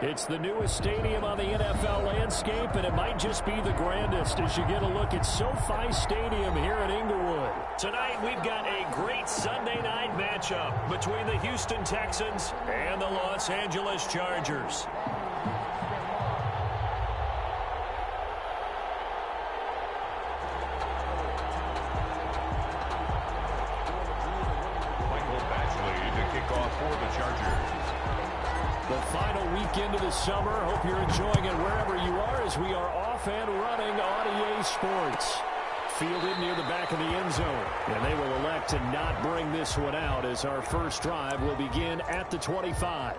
It's the newest stadium on the NFL landscape, and it might just be the grandest as you get a look at SoFi Stadium here in Inglewood. Tonight, we've got a great Sunday night matchup between the Houston Texans and the Los Angeles Chargers. Into the summer. Hope you're enjoying it wherever you are as we are off and running on EA Sports. Fielded near the back of the end zone. And they will elect to not bring this one out as our first drive will begin at the 25.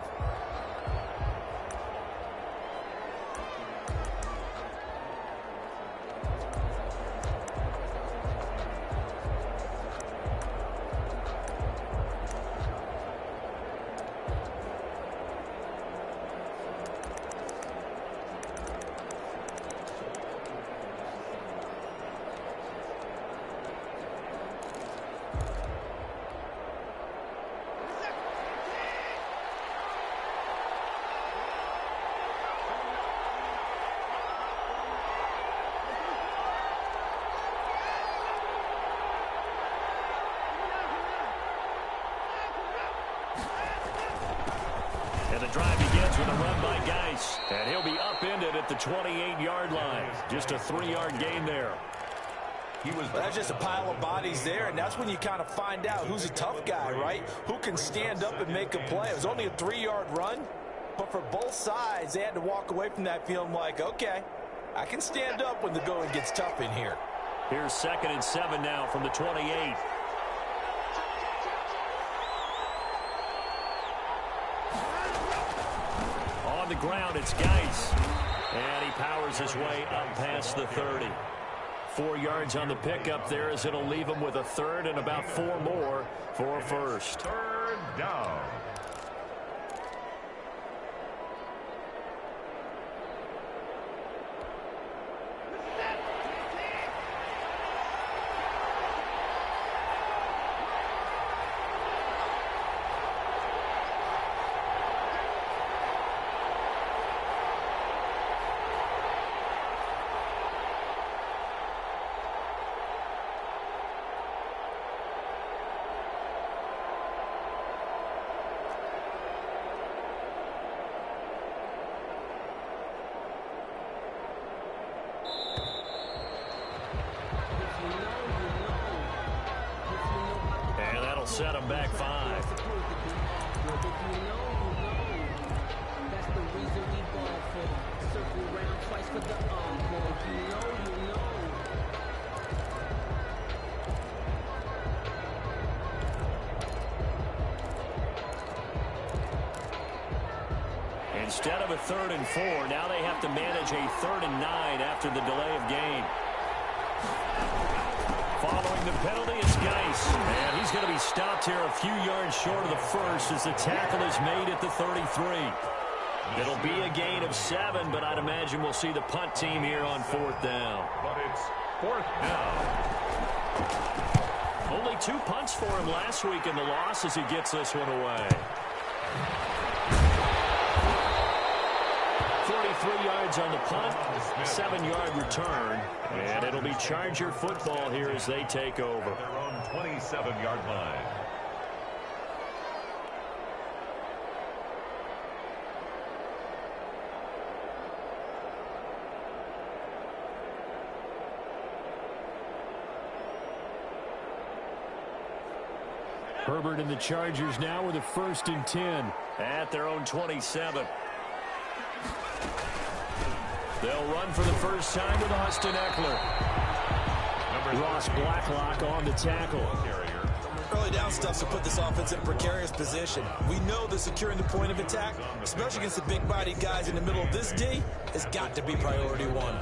And the drive begins with a run by Geis. And he'll be upended at the 28-yard line. Just a 3-yard gain there. That's just a pile of bodies there, and that's when you kind of find out who's a tough guy, right? Who can stand up and make a play. It was only a 3-yard run, but for both sides, they had to walk away from that feeling like, okay, I can stand up when the going gets tough in here. Here's 2nd and 7 now from the 28. On the ground, it's Geis. And he powers his way up past the 30. 4 yards on the pickup there as it'll leave him with a third and about 4 more for a first. Third down. Set him back 5. Instead of a 3rd and 4, now they have to manage a 3rd and 9 after the delay of game. Following the penalty is Geis. And he's going to be stopped here a few yards short of the first as the tackle is made at the 33. It'll be a gain of 7, but I'd imagine we'll see the punt team here on 4th down. But it's 4th down. Only 2 punts for him last week in the loss as he gets this one away. 43 yards on the punt, 7-yard return, and it'll be Charger football here as they take over. Their own 27-yard line. Herbert and the Chargers now with a 1st and 10 at their own 27. They'll run for the first time with Austin Eckler. Ross Blacklock on the tackle. Early down stuff to put this offense in a precarious position. We know that securing the point of attack, especially against the big-bodied guys in the middle of this D, has got to be priority 1.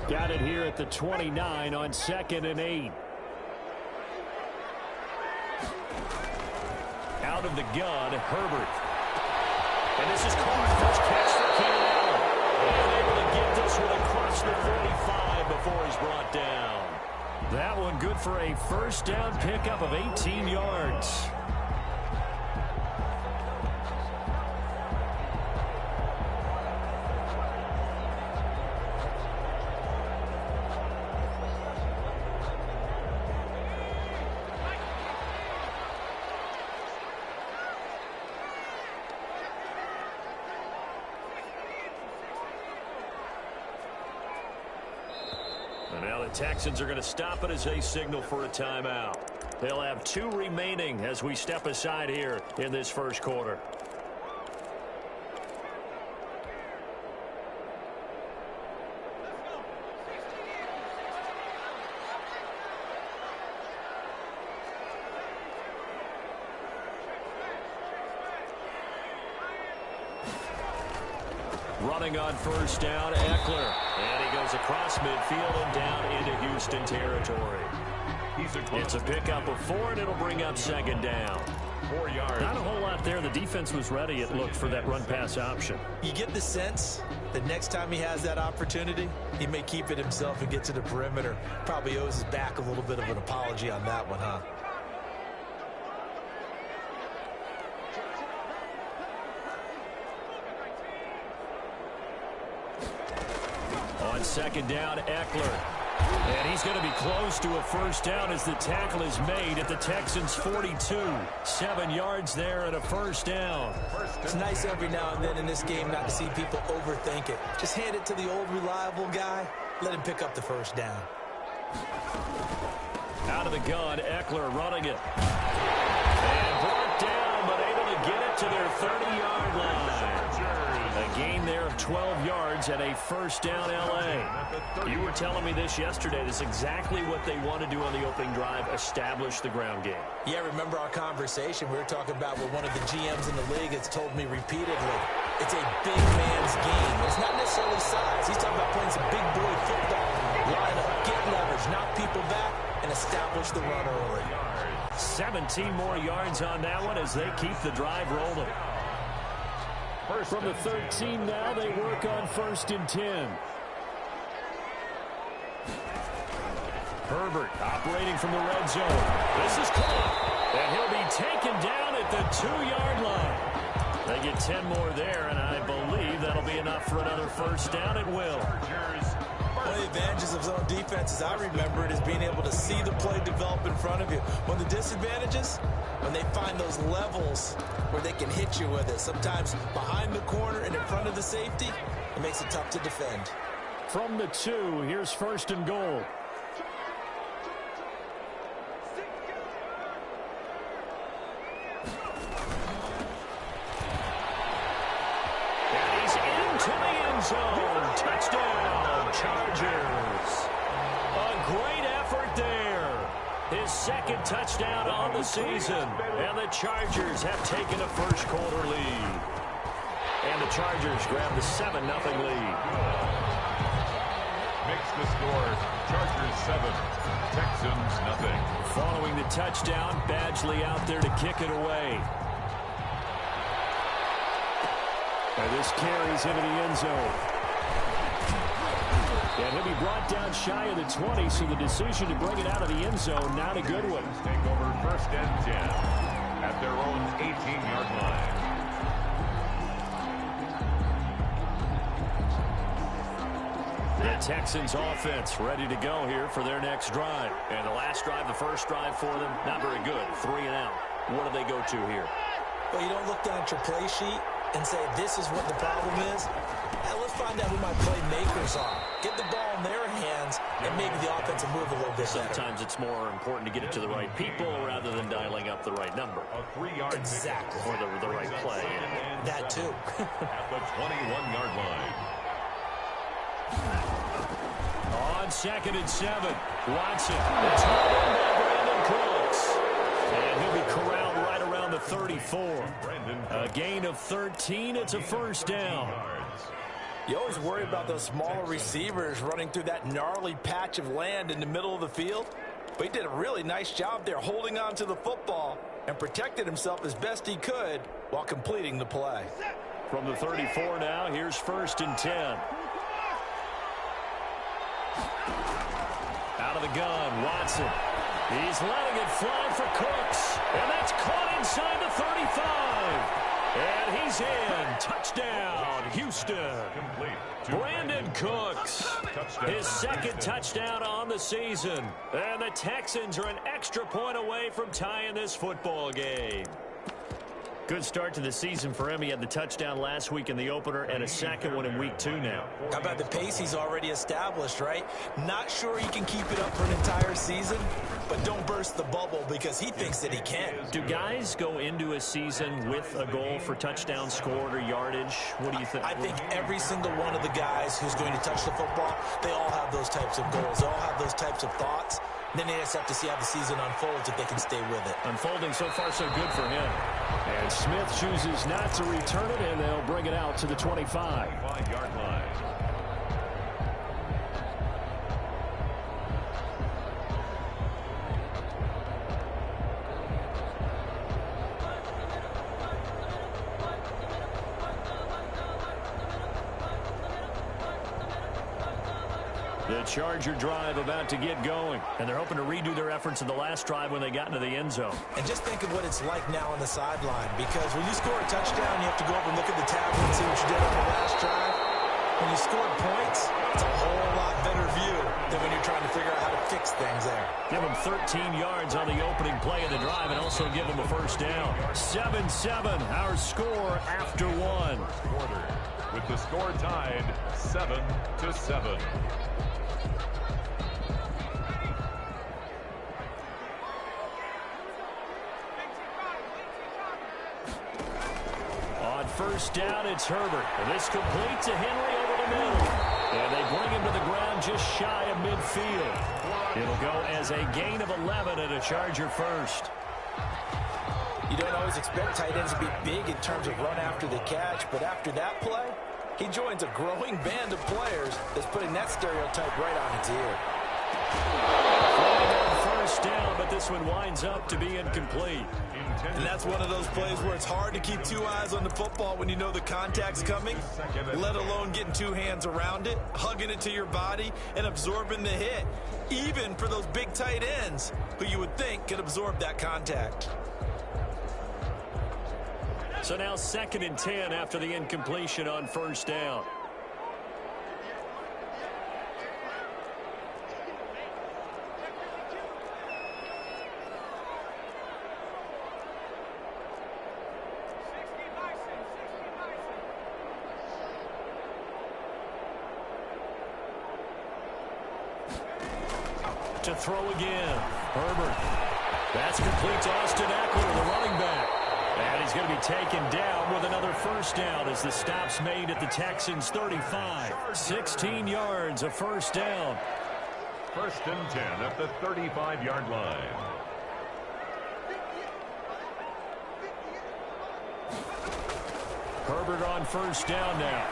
Got it here at the 29 on 2nd and 8. Out of the gun, Herbert. And this is caught. First catch for Keenan Allen. And able to get this one across the 45 before he's brought down. That one good for a first down pickup of 18 yards. Now the Texans are going to stop it as they signal for a timeout. They'll have 2 remaining as we step aside here in this first quarter. Running on first down, Eckler. And he goes across midfield and down into Houston territory. It's a pickup of 4, and it'll bring up second down. 4 yards. Not a whole lot there. The defense was ready, it looked, for that run-pass option. You get the sense that next time he has that opportunity, he may keep it himself and get to the perimeter. Probably owes his back a little bit of an apology on that one, huh? On second down, Eckler. And he's going to be close to a first down as the tackle is made at the Texans' 42. 7 yards there and a first down. It's nice every now and then in this game not to see people overthink it. Just hand it to the old reliable guy. Let him pick up the first down. Out of the gun, Eckler running it. And brought down, but able to get it to their 30-yard line. A gain there of 12 yards and a first down, L.A. You were telling me this yesterday. This is exactly what they want to do on the opening drive, establish the ground game. Yeah, remember our conversation? We were talking about what one of the GMs in the league has told me repeatedly. It's a big man's game. It's not necessarily size. He's talking about playing some big boy football. Line up, get leverage, knock people back, and establish the run early. 17 more yards on that one as they keep the drive rolling. From the 13 now, they work on 1st and 10. Herbert operating from the red zone. This is caught, and he'll be taken down at the 2-yard line. They get 10 more there, and I believe that'll be enough for another first down at will. One of the advantages of zone defense, as I remember it, is being able to see the play develop in front of you. One of the disadvantages, when they find those levels where they can hit you with it, sometimes behind the corner and in front of the safety, it makes it tough to defend. From the 2, here's 1st and goal. And he's into the end zone. Touchdown, Chargers. A great effort there. His 2nd touchdown on the season. And the Chargers have taken a first quarter lead. And the Chargers grab the 7-0 lead. Makes the score. Chargers 7, Texans nothing. Following the touchdown, Badgley out there to kick it away. And this carries into the end zone. And he'll be brought down shy of the 20, so the decision to bring it out of the end zone, not a good one. Take over 1st and 10 at their own 18-yard line. The Texans offense ready to go here for their next drive. And the last drive, the first drive for them, not very good. 3 and out. What do they go to here? Well, you don't look down at your play sheet and say, this is what the problem is. Now, let's find out who my playmakers are. Get the ball in their hands, and maybe the offense will move a little bit better. Sometimes it's more important to get it to the right people rather than dialing up the right number. A 3-yard Exactly. Or the right play. That, too. at the 21-yard line. On 2nd and 7, Watson. It's hauled in by Brandon Cooks. And he'll be corralled right around the 34. A gain of 13. It's a first down. You always worry about those smaller receivers running through that gnarly patch of land in the middle of the field. But he did a really nice job there holding on to the football and protected himself as best he could while completing the play. From the 34 now, here's 1st and 10. Out of the gun, Watson. He's letting it fly for Cooks. And that's caught inside the 35. And he's in. Touchdown, Houston. Brandon Cooks. His 2nd touchdown on the season. And the Texans are an extra point away from tying this football game. Good start to the season for him. He had the touchdown last week in the opener and a second one in week 2 now. How about the pace he's already established, right? Not sure he can keep it up for an entire season, but don't burst the bubble because he thinks that he can. Do guys go into a season with a goal for touchdown scored or yardage? What do you think? I think every single one of the guys who's going to touch the football, they all have those types of goals. They all have those types of thoughts. Then they just have to see how the season unfolds if they can stay with it. Unfolding so far so good for him. And Smith chooses not to return it, and they'll bring it out to the 25. 5-yard line. The Charger drive about to get going. And they're hoping to redo their efforts in the last drive when they got into the end zone. And just think of what it's like now on the sideline, because when you score a touchdown, you have to go up and look at the tablet and see what you did on the last drive. When you scored points, it's a whole lot better view than when you're trying to figure out how to fix things there. Give them 13 yards on the opening play of the drive and also give them a first down. 7-7, our score after one. Quarter, with the score tied 7-7. On first down, it's Herbert. And this complete to Henry over the middle. And they bring him to the ground just shy of midfield. It'll go as a gain of 11 and a Charger first. You don't always expect tight ends to be big in terms of run after the catch, but after that play, he joins a growing band of players that's putting that stereotype right on its ear. First down, but this one winds up to be incomplete. And that's one of those plays where it's hard to keep two eyes on the football when you know the contact's coming, let alone getting two hands around it, hugging it to your body, and absorbing the hit, even for those big tight ends who you would think could absorb that contact. So now 2nd and 10 after the incompletion on first down. To throw again. Herbert. That's complete to Austin Eckler, the running back. And he's going to be taken down with another first down as the stop's made at the Texans' 35. 16 yards, a first down. 1st and 10 at the 35-yard line. Herbert on first down now.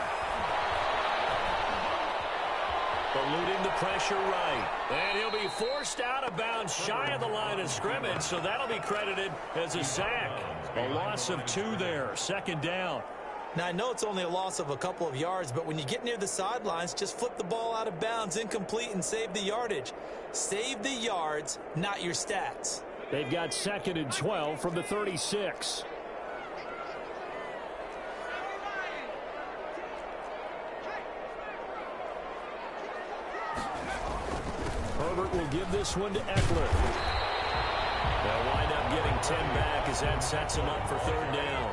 Eluding the pressure right. And he'll be forced out of bounds shy of the line of scrimmage, so that'll be credited as a sack. A loss of 2 there, 2nd down. Now, I know it's only a loss of a couple of yards, but when you get near the sidelines, just flip the ball out of bounds, incomplete, and save the yardage. Save the yards, not your stats. They've got 2nd and 12 from the 36. Herbert will give this one to Eckler. They'll wind up getting 10 back as that sets him up for 3rd down.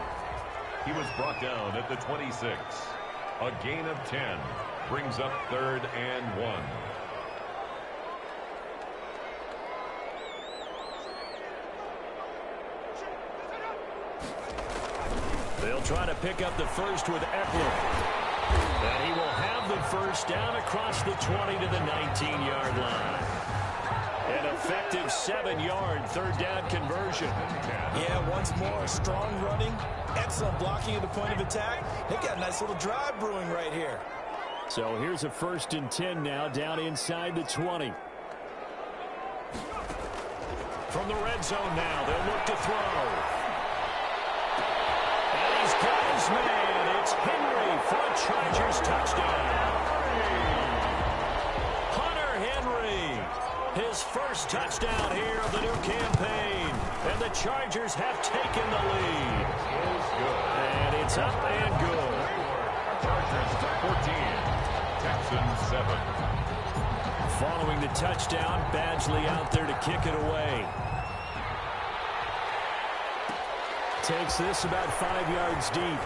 He was brought down at the 26. A gain of 10 brings up 3rd and 1. They'll try to pick up the first with Eckler. And he will have the first down across the 20 to the 19-yard line. An effective 7-yard 3rd down conversion. Yeah, once more, strong running, excellent blocking at the point of attack. They've got a nice little drive brewing right here. So here's a 1st and 10 now down inside the 20. From the red zone now, they'll look to throw. And he's got his man. It's Henry for a Chargers touchdown. Hunter Henry, his first touchdown here of the new campaign. And the Chargers have taken the lead. And it's up and good. Chargers 14, Texans 7. Following the touchdown, Badgley out there to kick it away. takes this about 5 yards deep.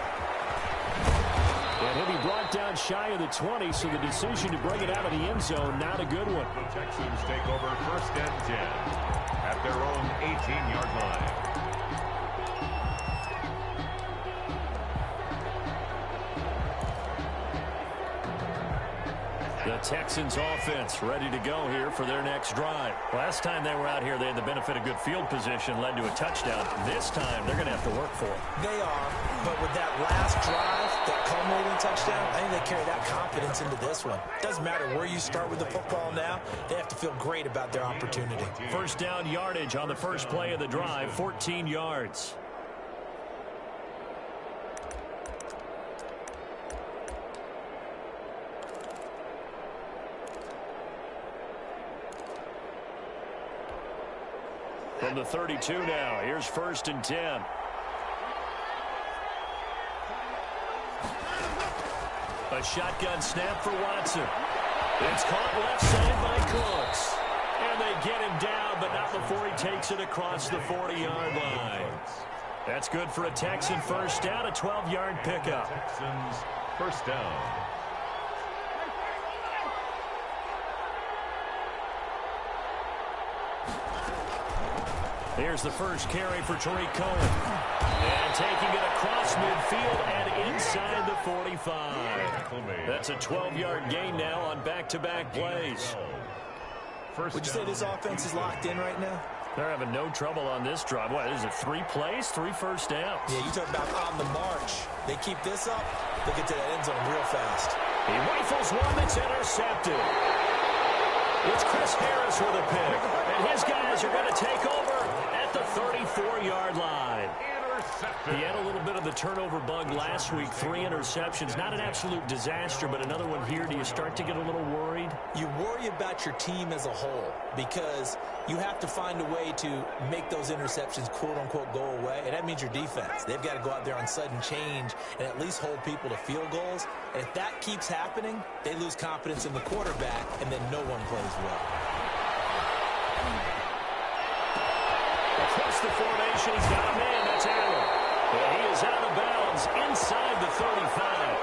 And he'll be brought down shy of the 20, so the decision to bring it out of the end zone, not a good one. The Texans take over 1st and 10 at their own 18-yard line. The Texans offense ready to go here for their next drive. Last time they were out here, they had the benefit of good field position, led to a touchdown. This time, they're going to have to work for it. They are, but with that last drive, that culminating touchdown, I think they carry that confidence into this one. Doesn't matter where you start with the football now, they have to feel great about their opportunity. First down yardage on the first play of the drive, 14 yards. From the 32 now, here's 1st and 10. A shotgun snap for Watson. It's caught left side by Cooks. And they get him down, but not before he takes it across the 40-yard line. That's good for a Texan first down, a 12-yard pickup. Texans first down. Here's the first carry for Tariq Cohen. And taking it across midfield and inside the 45. That's a 12-yard gain now on back-to-back plays. Would you say this offense is locked in right now? They're having no trouble on this drive. What, is it 3 plays, 3 first downs? Yeah, you talk about on the march. They keep this up, they'll get to that end zone real fast. He rifles one that's intercepted. It's Chris Harris with a pick. And his guys are going to take over at the 34-yard line. He had a little bit of the turnover bug last week. 3 interceptions. Not an absolute disaster, but another one here. Do you start to get a little worried? You worry about your team as a whole because you have to find a way to make those interceptions, quote-unquote, go away. And that means your defense. They've got to go out there on sudden change and at least hold people to field goals. And if that keeps happening, they lose confidence in the quarterback, and then no one plays well. Across the formation, he's got a man. That's Allen. And he is out of bounds inside the 35.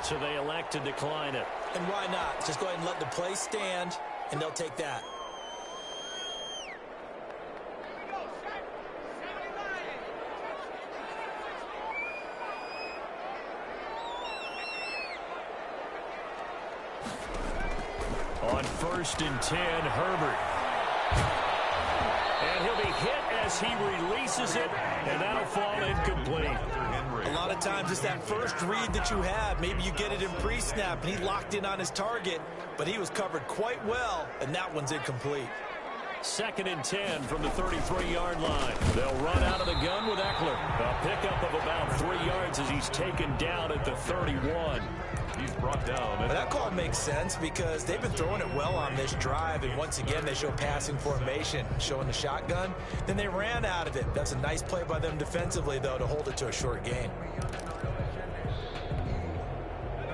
So they elect to decline it. And why not? Just go ahead and let the play stand, and they'll take that. On 1st and 10, Herbert. And he'll be hit as he releases it, and that'll fall incomplete. A lot of times it's that first read that you have. Maybe you get it in pre-snap, and he locked in on his target, but he was covered quite well, and that one's incomplete. 2nd and 10 from the 33-yard line. They'll run out of the gun with Eckler. A pickup of about 3 yards as he's taken down at the 31. He's brought down. But that call makes sense because they've been throwing it well on this drive, and once again they show passing formation, showing the shotgun. Then they ran out of it. That's a nice play by them defensively, though, to hold it to a short gain.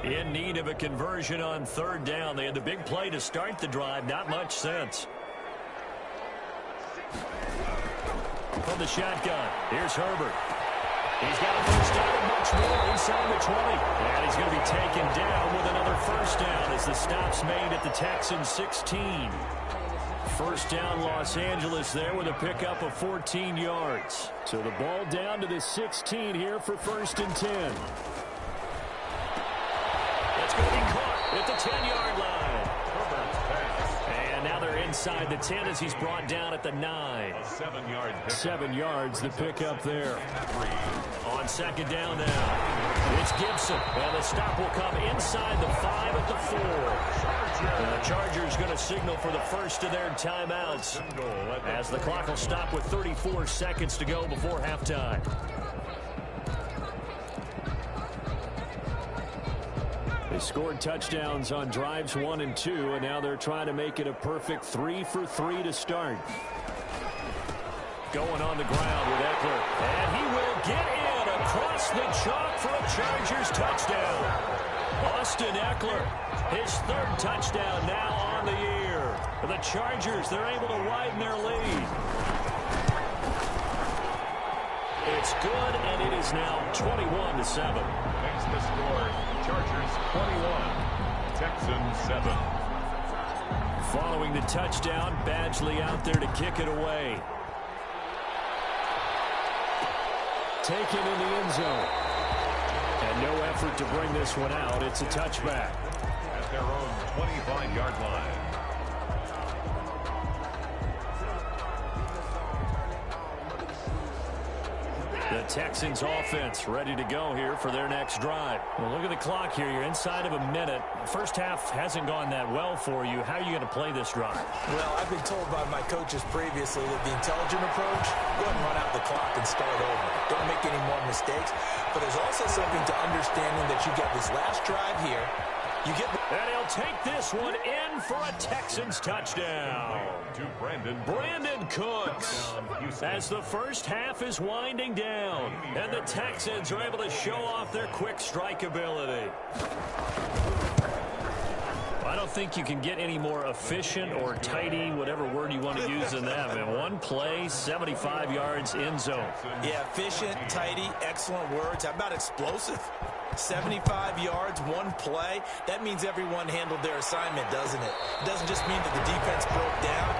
In need of a conversion on 3rd down. They had the big play to start the drive. Not much sense. From the shotgun, here's Herbert. He's got a first down and much more inside the 20. And he's going to be taken down with another first down as the stop's made at the Texans 16. First down Los Angeles there with a pickup of 14 yards. So the ball down to the 16 here for 1st and 10. That's going to be caught at the 10-yard line. And now they're inside the 10 as he's brought down at the 9. 7-yard pickup. 7 yards, the pickup there. On 2nd down now, it's Gibson. And the stop will come inside the 5 at the 4. And the Chargers going to signal for the first of their timeouts as the clock will stop with 34 seconds to go before halftime. They scored touchdowns on drives 1 and 2, and now they're trying to make it a perfect 3 for 3 to start. Going on the ground with Eckler, and he will get in across the chalk for a Chargers touchdown. Austin Eckler, his 3rd touchdown now on the year. The Chargers, they're able to widen their lead. It's good, and it is now 21-7. Makes the score. Chargers 21, Texans 7. Following the touchdown, Badgley out there to kick it away. Taken in the end zone. And no effort to bring this one out. It's a touchback. At their own 25-yard line. The Texans offense ready to go here for their next drive. Well, look at the clock here. You're inside of a minute. First half hasn't gone that well for you. How are you going to play this drive? Well, I've been told by my coaches previously that the intelligent approach, go ahead and run out the clock and start over. Don't make any more mistakes. But there's also something to understanding that you get this last drive here. You get and he'll take this one in for a Texans touchdown. To Brandon Cooks. As the first half is winding down, and the Texans are able to show off their quick strike ability. I don't think you can get any more efficient or tidy, whatever word you want to use in that. Man, one play, 75 yards, end zone. Yeah, efficient, tidy, excellent words. How about explosive? 75 yards, one play. That means everyone handled their assignment, doesn't it? It doesn't just mean that the defense broke down.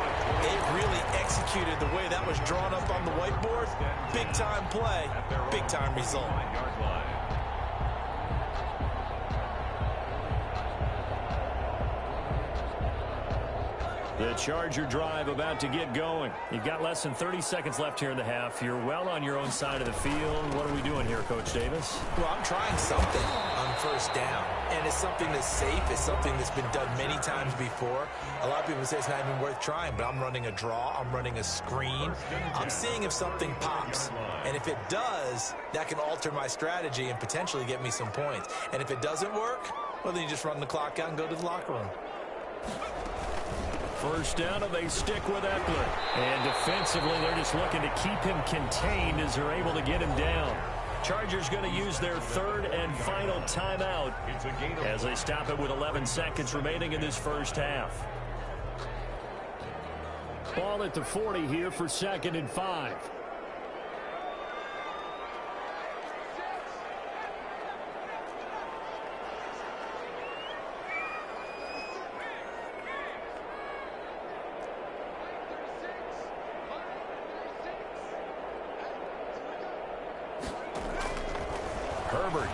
They really executed the way that was drawn up on the whiteboard. Big-time play, big-time result. The Charger drive about to get going. You've got less than 30 seconds left here in the half. You're well on your own side of the field. What are we doing here, Coach Davis? Well, I'm trying something on first down, and it's something that's safe. It's something that's been done many times before. A lot of people say it's not even worth trying, but I'm running a draw. I'm running a screen. I'm seeing if something pops, and if it does, that can alter my strategy and potentially get me some points. And if it doesn't work, well, then you just run the clock out and go to the locker room. First down, and they stick with Eckler. And defensively, they're just looking to keep him contained as they're able to get him down. Chargers going to use their third and final timeout as they stop it with 11 seconds remaining in this first half. Ball at the 40 here for 2nd and 5. Herbert.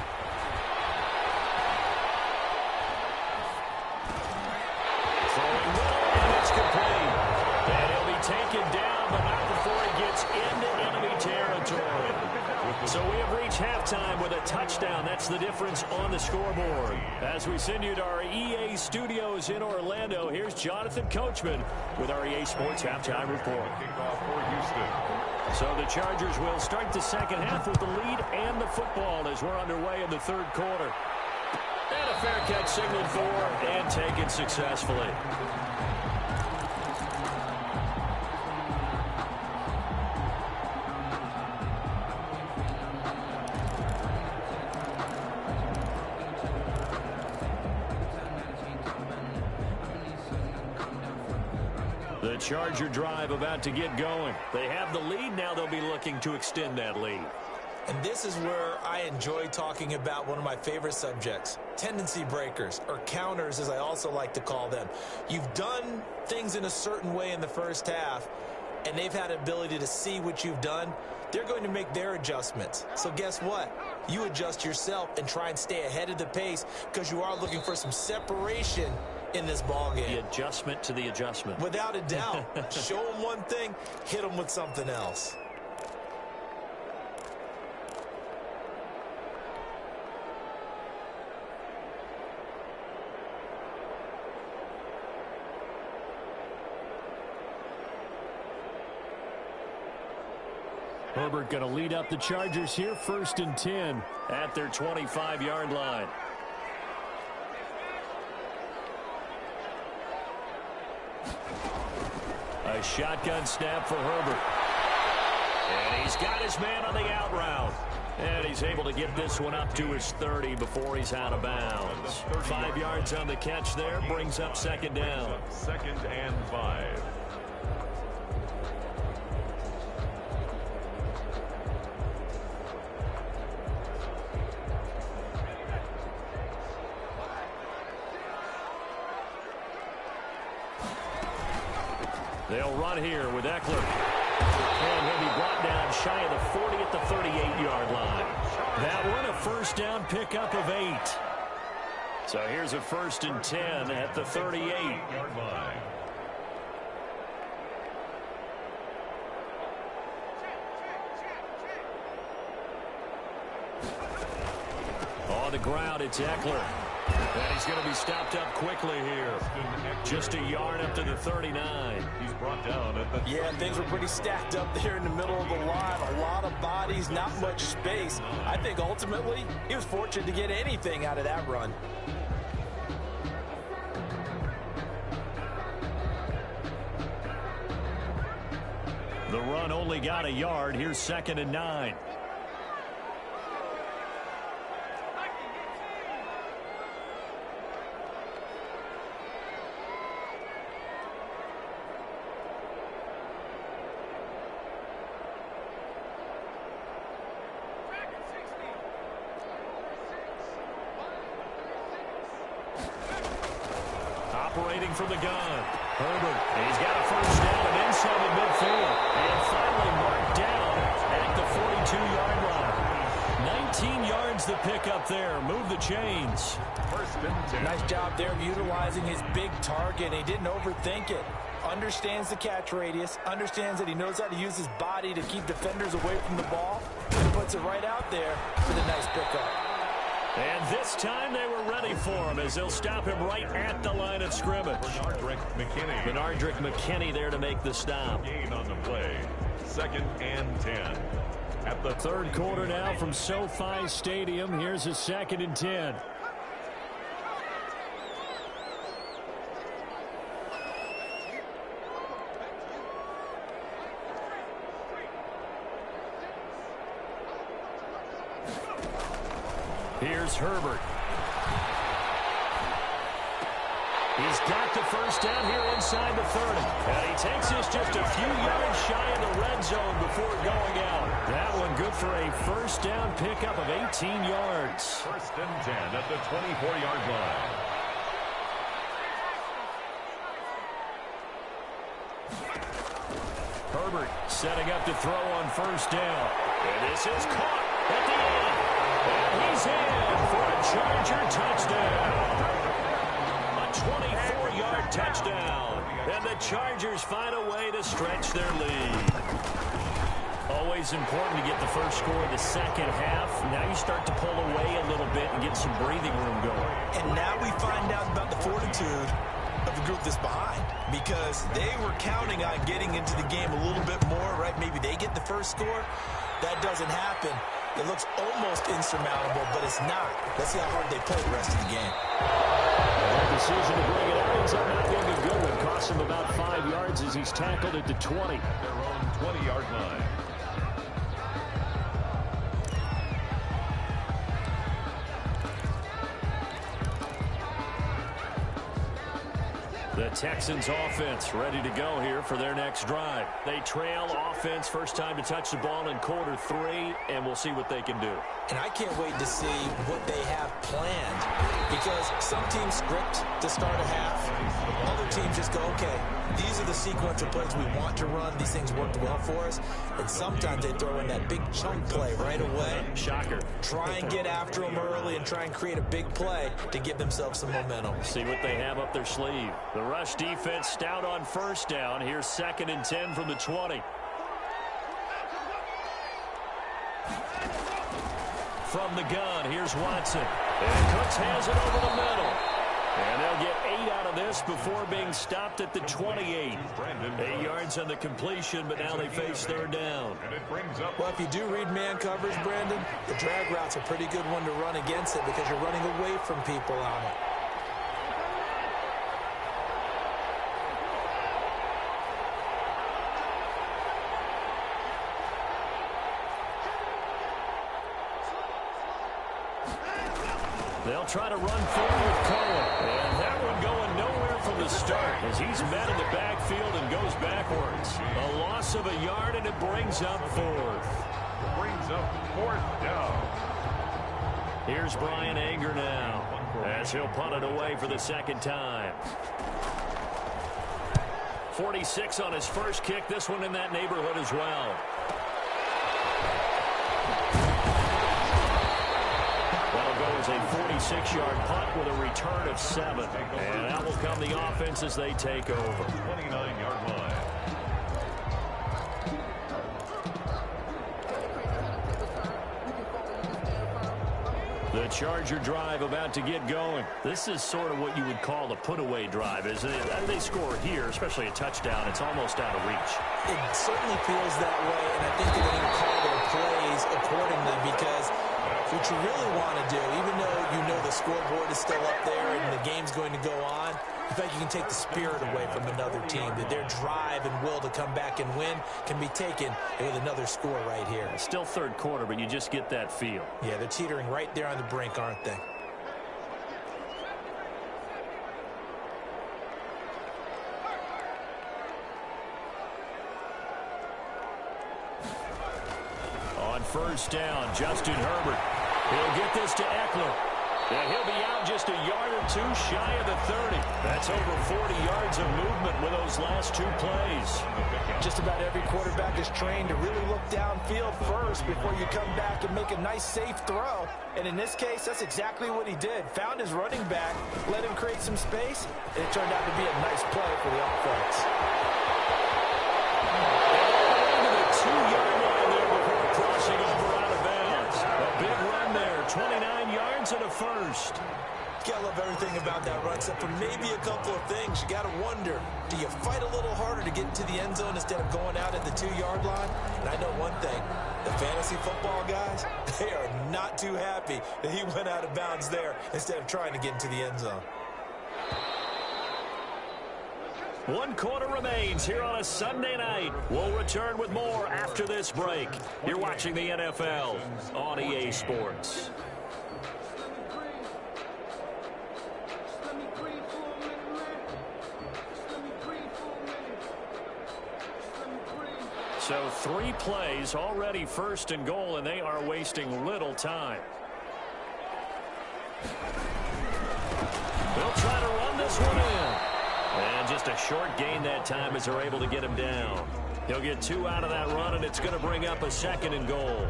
Throwing well, and it's complete. And he'll be taken down, but not before he gets into enemy territory. So we have reached halftime with a touchdown. That's the difference on the scoreboard. As we send you to our EA studios in Orlando, here's Jonathan Coachman with our EA Sports Halftime Report. Kickoff for Houston. So the Chargers will start the second half with the lead and the football as we're underway in the third quarter. And a fair catch signaled for and taken successfully. The Charger drive about to get going. They have the lead. Now they'll be looking to extend that lead. And this is where I enjoy talking about one of my favorite subjects, tendency breakers, or counters as I also like to call them. You've done things in a certain way in the first half, and they've had the ability to see what you've done. They're going to make their adjustments. So guess what? You adjust yourself and try and stay ahead of the pace because you are looking for some separation in this ball game. The adjustment to the adjustment. Without a doubt. Show them one thing, hit them with something else. Herbert going to lead up the Chargers here, 1st and 10 at their 25-yard line. A shotgun snap for Herbert. And he's got his man on the out route. And he's able to get this one up to his 30 before he's out of bounds. 5 yards on the catch there, brings up 2nd down. 2nd and 5. They'll run here with Eckler. And he'll be brought down shy of the 40 at the 38-yard line. That one, a first down pickup of 8. So here's a 1st and 10 at the 38-yard line. On the ground, it's Eckler. And he's going to be stopped up quickly here. Just a yard up to the 39. He's brought down at the... Yeah, things were pretty stacked up there in the middle of the line. A lot of bodies, not much space. I think ultimately he was fortunate to get anything out of that run. The run only got a yard. Here's 2nd and 9. Operating from the gun, Herbert. He's got a first down and inside the midfield. And finally marked down at the 42-yard line. 19 yards the pickup there. Move the chains. 1st and 10. Nice job there of utilizing his big target. He didn't overthink it. Understands the catch radius. Understands that he knows how to use his body to keep defenders away from the ball. And puts it right out there for the nice pickup. And this time they were ready for him as they'll stop him right at the line of scrimmage. Benardrick McKinney there to make the stop. Gain on the play. 2nd and 10. At the 3rd quarter now from SoFi Stadium. Here's a 2nd and 10. Here's Herbert. He's got the first down here inside the 30. And he takes this just a few yards shy of the red zone before going out. That one good for a first down pickup of 18 yards. 1st and 10 at the 24-yard line. Herbert setting up to throw on first down. And this is caught at the end. And he's in for a Charger touchdown. A 24-yard touchdown. And the Chargers find a way to stretch their lead. Always important to get the first score of the second half. Now you start to pull away a little bit and get some breathing room going. And now we find out about the fortitude of the group that's behind, because they were counting on getting into the game a little bit more, right? Maybe they get the first score. That doesn't happen. It looks almost insurmountable, but it's not. Let's see how hard they play the rest of the game. That decision to bring it out ends up not being a good one. Costs him about 5 yards as he's tackled at the 20. Their own 20-yard line. The Texans offense ready to go here for their next drive. They trail offense, first time to touch the ball in quarter 3, and we'll see what they can do. And I can't wait to see what they have planned, because some teams script to start a half. Other teams just go, okay, these are the sequence of plays we want to run. These things worked well for us. And sometimes they throw in that big chunk play right away. Shocker. Try and get after them early and try and create a big play to give themselves some momentum. See what they have up their sleeve. The rush defense stout on first down. Here's 2nd and 10 from the 20. From the gun, here's Watson. And Cooks has it over the middle. And they'll get 8 out of this before being stopped at the 28. 8 yards on the completion, but now they face 3rd down. Well, if you do read man coverage, Brandon, the drag route's a pretty good one to run against it because you're running away from people on it. They'll try to run forward with Cohen. And that one going nowhere from the start as he's met in the backfield and goes backwards. A loss of a yard, and it brings up 4th. Brings up 4th down. Here's Brian Anger now as he'll punt it away for the 2nd time. 46 on his first kick. This one in that neighborhood as well. That'll go as a 46-yard punt with a return of 7. And that will come the offense as they take over. 29-yard line. The Charger drive about to get going. This is sort of what you would call the put-away drive, isn't it? They score here, especially a touchdown. It's almost out of reach. It certainly feels that way, and I think they're going to call their plays accordingly, because what you really want to do, even though you know the scoreboard is still up there and the game's going to go on, in fact, you can take the spirit away from another team, that their drive and will to come back and win can be taken with another score right here. It's still third quarter, but you just get that feel. Yeah, they're teetering right there on the brink, aren't they? On first down, Justin Herbert. He'll get this to Eckler. And he'll be out just a yard or two shy of the 30. That's over 40 yards of movement with those last 2 plays. Just about every quarterback is trained to really look downfield first before you come back and make a nice, safe throw. And in this case, that's exactly what he did. Found his running back, let him create some space, and it turned out to be a nice play for the offense. Into the 2-yard line there before crossing over out of bounds. A big run there, 29 yards and a first. You gotta love everything about that run, except for maybe a couple of things. You gotta wonder, do you fight a little harder to get into the end zone instead of going out at the 2-yard line? And I know one thing, the fantasy football guys, they are not too happy that he went out of bounds there instead of trying to get into the end zone. 1 quarter remains here on a Sunday night. We'll return with more after this break. You're watching the NFL on EA Sports. So 3 plays already first and goal, and they are wasting little time. They'll try to run this one in. And just a short gain that time as they're able to get him down. He'll get 2 out of that run, and it's going to bring up a 2nd and goal.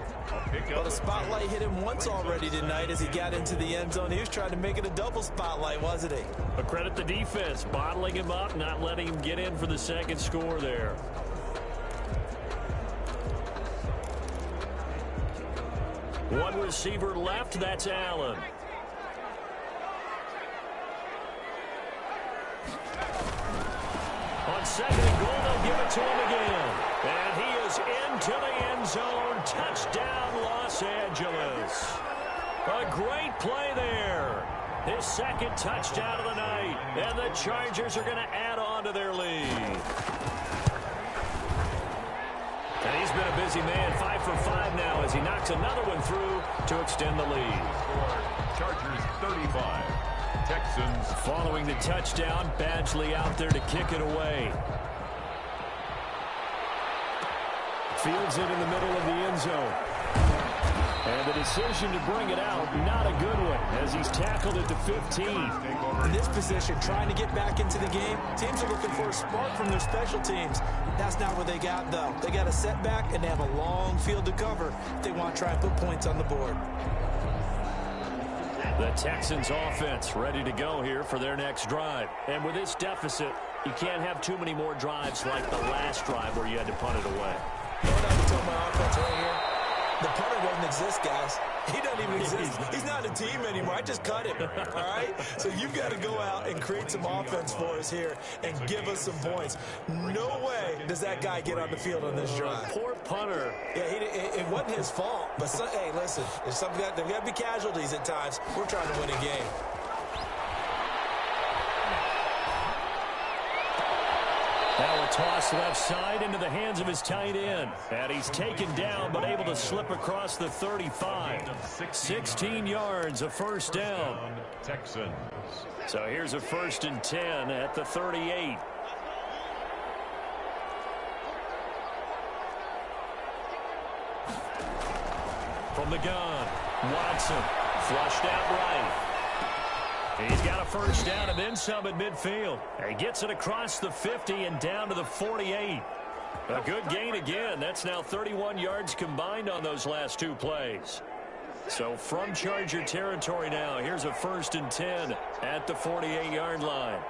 Well, the spotlight hit him once already tonight as he got into the end zone. He was trying to make it a double spotlight, wasn't he? But credit the defense, bottling him up, not letting him get in for the 2nd score there. One receiver left, that's Allen. On 2nd and goal, they'll give it to him again. And he is into the end zone. Touchdown, Los Angeles. A great play there. His 2nd touchdown of the night. And the Chargers are going to add on to their lead. And he's been a busy man, 5 for 5 now as he knocks another one through to extend the lead. Chargers 35. Texans. Following the touchdown, Badgley out there to kick it away. Fields it in the middle of the end zone. And the decision to bring it out, not a good one, as he's tackled at the 15. In this position, trying to get back into the game, teams are looking for a spark from their special teams. That's not what they got, though. They got a setback, and they have a long field to cover if they want to try and put points on the board. The Texans offense ready to go here for their next drive. And with this deficit, you can't have too many more drives like the last drive where you had to punt it away. You know what I told my offense right here? The punter doesn't exist, guys. He doesn't even exist. He's not a team anymore. I just cut him, all right? So you've got to go out and create some offense for us here and give us some points. No way does that guy get on the field on this drive. Poor punter. Yeah, it wasn't his fault. But, hey, listen, there's got to be casualties at times. We're trying to win a game. Now a toss left side into the hands of his tight end. And he's taken down but able to slip across the 35. 16 yards, a first down. Texans. So here's a 1st and 10 at the 38. From the gun, Watson flushed out right. He's got a first down and then some at midfield. He gets it across the 50 and down to the 48. A good gain again. That's now 31 yards combined on those last two plays. So from Charger territory now, here's a 1st and 10 at the 48-yard line.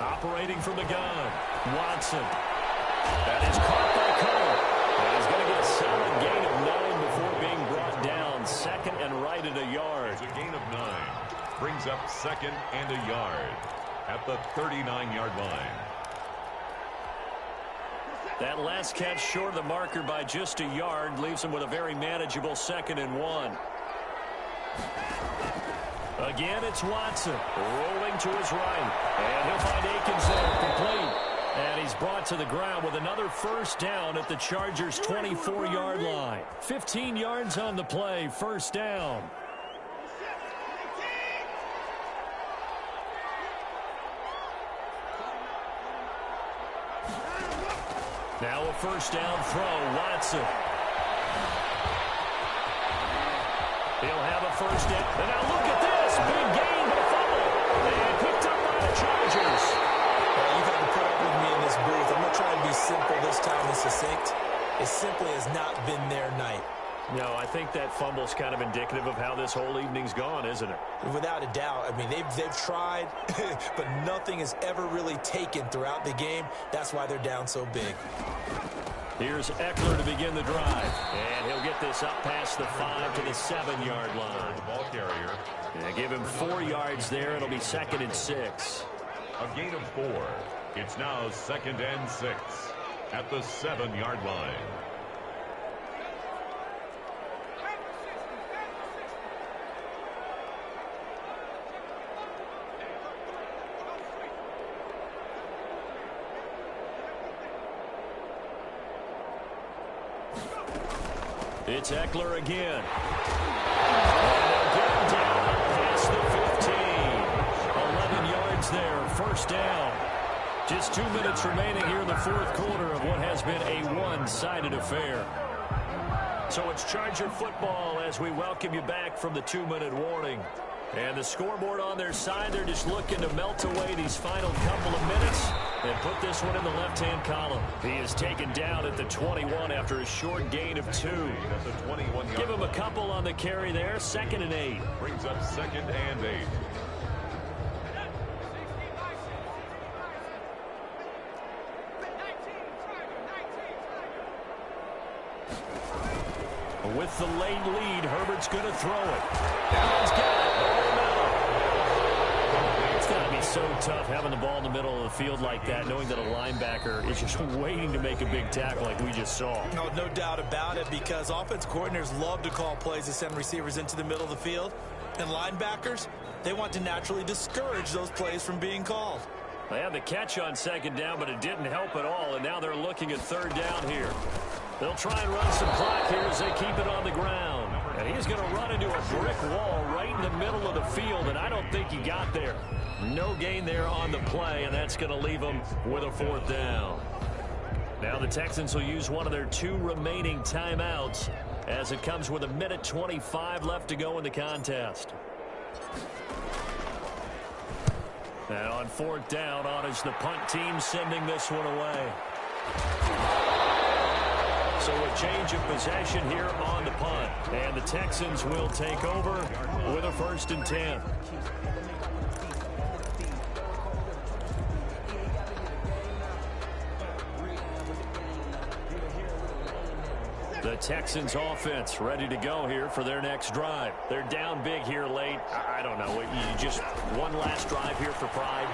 Operating from the gun, Watson. That is caught by Cole. And he's going to get a solid gain of 9 before being brought down. 2nd and right at a yard. It's a gain of 9. Brings up 2nd and a yard at the 39-yard line. That last catch short of the marker by just a yard leaves him with a very manageable 2nd and 1. Again, it's Watson rolling to his right. And he'll find Akins there, complete. And he's brought to the ground with another first down at the Chargers' 24-yard line. 15 yards on the play, first down. Now a first down throw, Watson. He'll have a first down. And now look at this. Big gain, but a fumble. And picked up by the Chargers. Well, you've had to put up with me in this booth. I'm going to try and be simple this time and succinct. It simply has not been their night. No, I think that fumble's kind of indicative of how this whole evening's gone, isn't it? Without a doubt. I mean, they've tried, but nothing is ever really taken throughout the game. That's why they're down so big. Here's Eckler to begin the drive. And he'll get this up past the 5 to the 7-yard line. The ball carrier. And give him 4 yards there. It'll be 2nd and 6. A gain of 4. It's now 2nd and 6 at the 7-yard line. It's Eckler again. And they'll get him down past the 15. 11 yards there, first down. Just 2 minutes remaining here in the fourth quarter of what has been a one-sided affair. So it's Charger football as we welcome you back from the 2-minute warning. And the scoreboard on their side, they're just looking to melt away these final couple of minutes and put this one in the left-hand column. He is taken down at the 21 after a short gain of 2. At the 21-yard. Give him a couple on the carry there, 2nd and 8. Brings up 2nd and 8. With the late lead, Herbert's going to throw it. Allen's got it. Over the middle. It's got to be so tough having the ball in the middle of the field like that, knowing that a linebacker is just waiting to make a big tackle like we just saw. No doubt about it, because offense coordinators love to call plays to send receivers into the middle of the field. And linebackers, they want to naturally discourage those plays from being called. They had the catch on 2nd down, but it didn't help at all, and now they're looking at 3rd down here. They'll try and run some clock here as they keep it on the ground. And he's going to run into a brick wall right in the middle of the field, and I don't think he got there. No gain there on the play, and that's going to leave him with a 4th down. Now the Texans will use one of their 2 remaining timeouts as it comes with 1:25 left to go in the contest. And on 4th down, on is the punt team sending this one away. So a change of possession here on the punt. And the Texans will take over with a 1st and 10. The Texans offense ready to go here for their next drive. They're down big here late. I don't know. You just one last drive here for pride.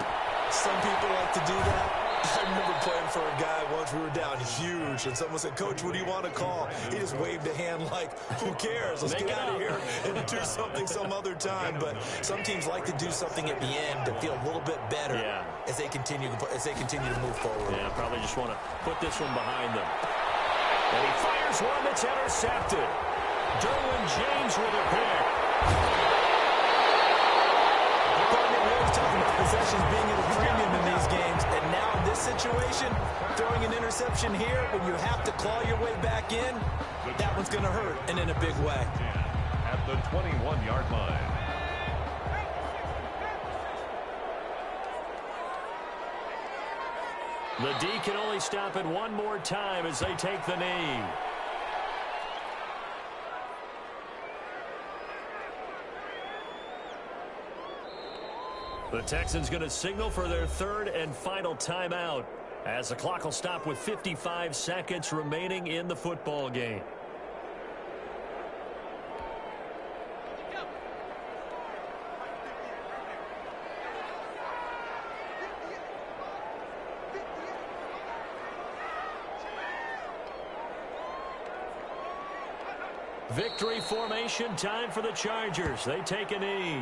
Some people like to do that. I remember playing for a guy once. We were down huge, and someone said, "Coach, what do you want to call?" He just waved a hand like, "Who cares? Let's get out of here and do something some other time." But some teams like to do something at the end to feel a little bit better as they continue to move forward. Yeah, probably just want to put this one behind them. And he fires one that's intercepted. Derwin James with a pick. We're talking about possessions being at a premium in these games, and now in this situation, throwing an interception here when you have to claw your way back in, that one's going to hurt, and in a big way. At the 21-yard line. The D can only stop it one more time as they take the knee. The Texans going to signal for their third and final timeout as the clock will stop with 55 seconds remaining in the football game. Victory formation time for the Chargers. They take a knee.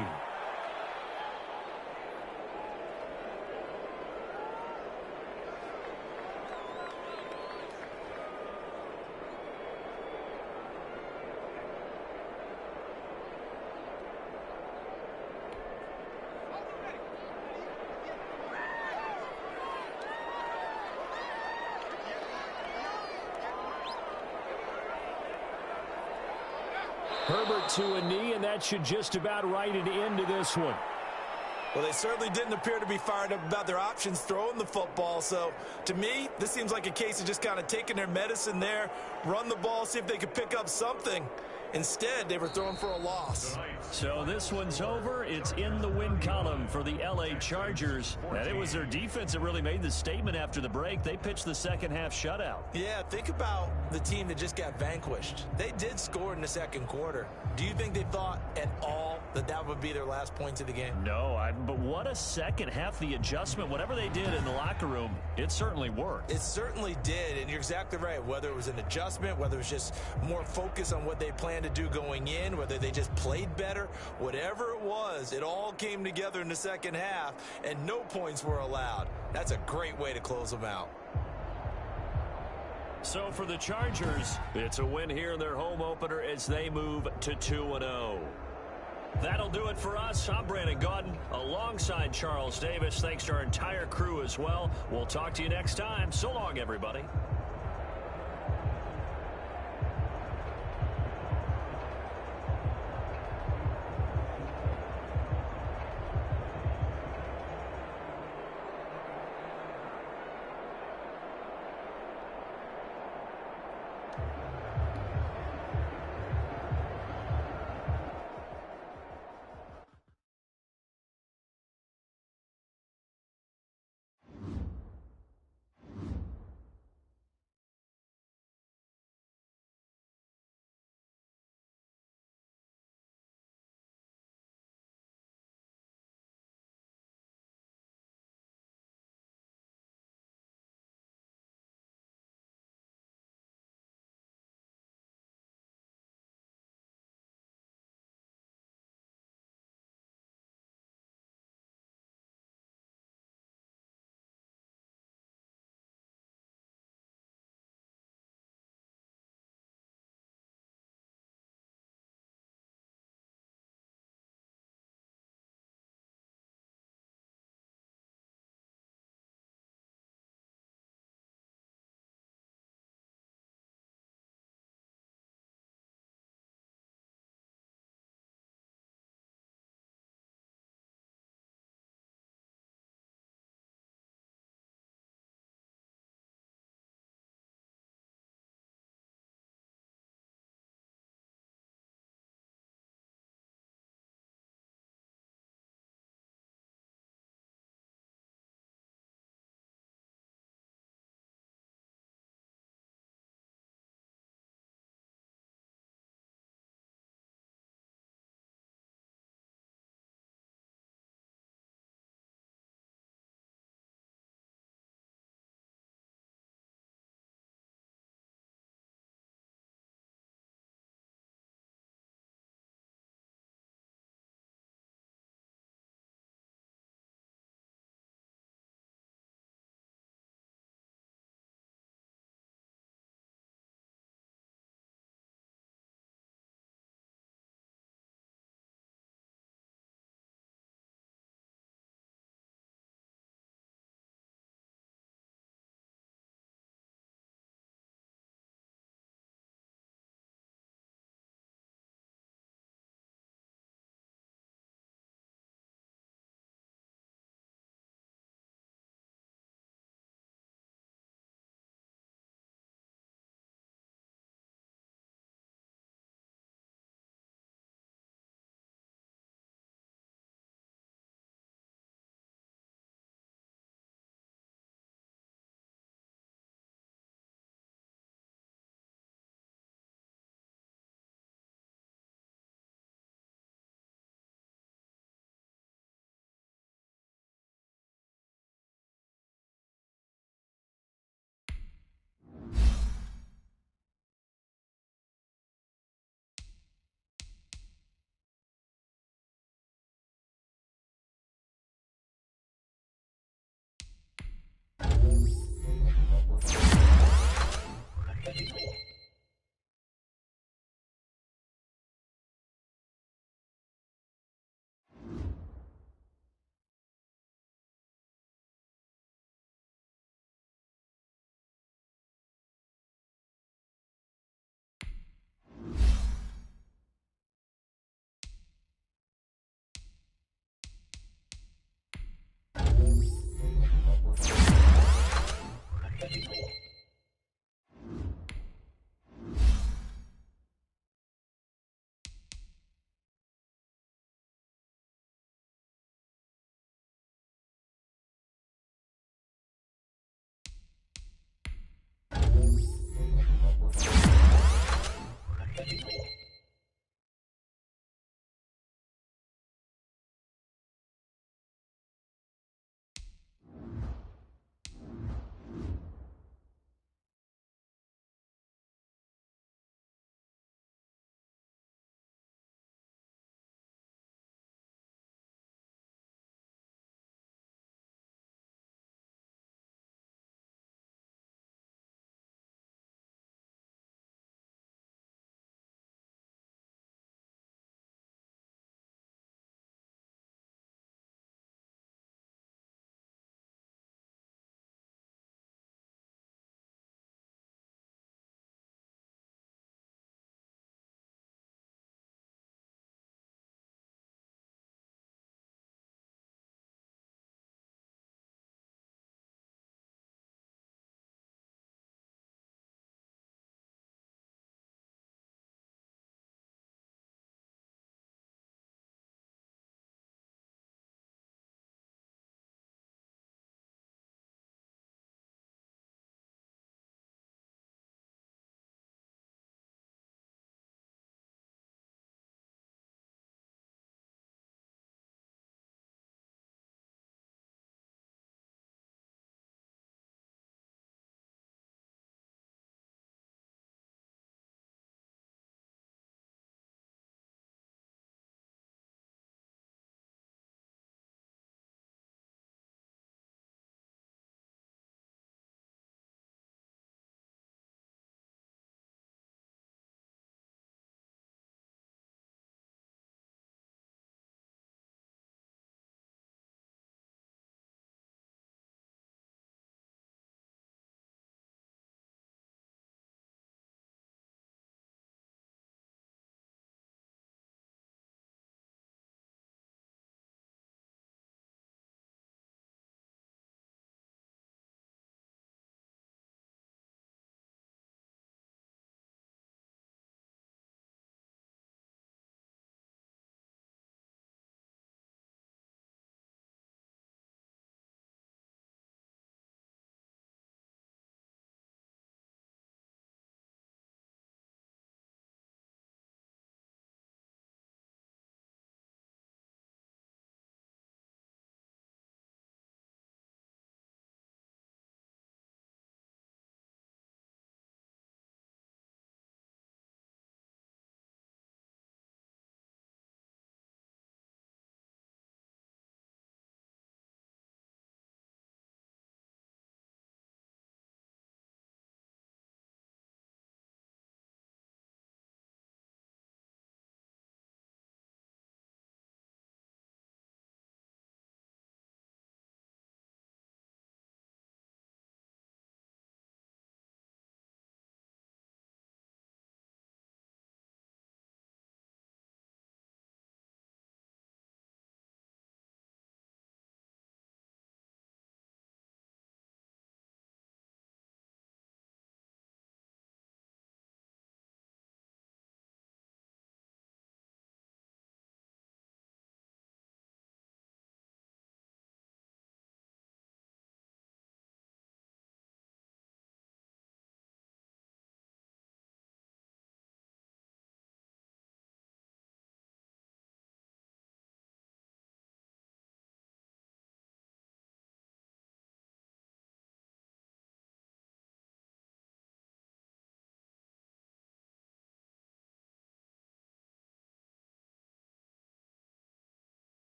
Herbert to a knee, and that should just about write it into this one. Well, they certainly didn't appear to be fired up about their options throwing the football. So, to me, this seems like a case of just kind of taking their medicine there, run the ball, see if they could pick up something. Instead, they were throwing for a loss. So this one's over. It's in the win column for the L.A. Chargers. And it was their defense that really made the statement after the break. They pitched the second half shutout. Yeah, think about the team that just got vanquished. They did score in the second quarter. Do you think they thought at all that that would be their last points of the game? No, but what a second half. The adjustment, whatever they did in the locker room, it certainly worked. It certainly did, and you're exactly right. Whether it was an adjustment, whether it was just more focus on what they planned to do going in, whether they just played better, whatever it was, it all came together in the second half, and no points were allowed. That's a great way to close them out. So for the Chargers, it's a win here in their home opener as they move to 2-0. That'll do it for us. I'm Brandon Gaudin alongside Charles Davis. Thanks to our entire crew as well. We'll talk to you next time. So long, everybody.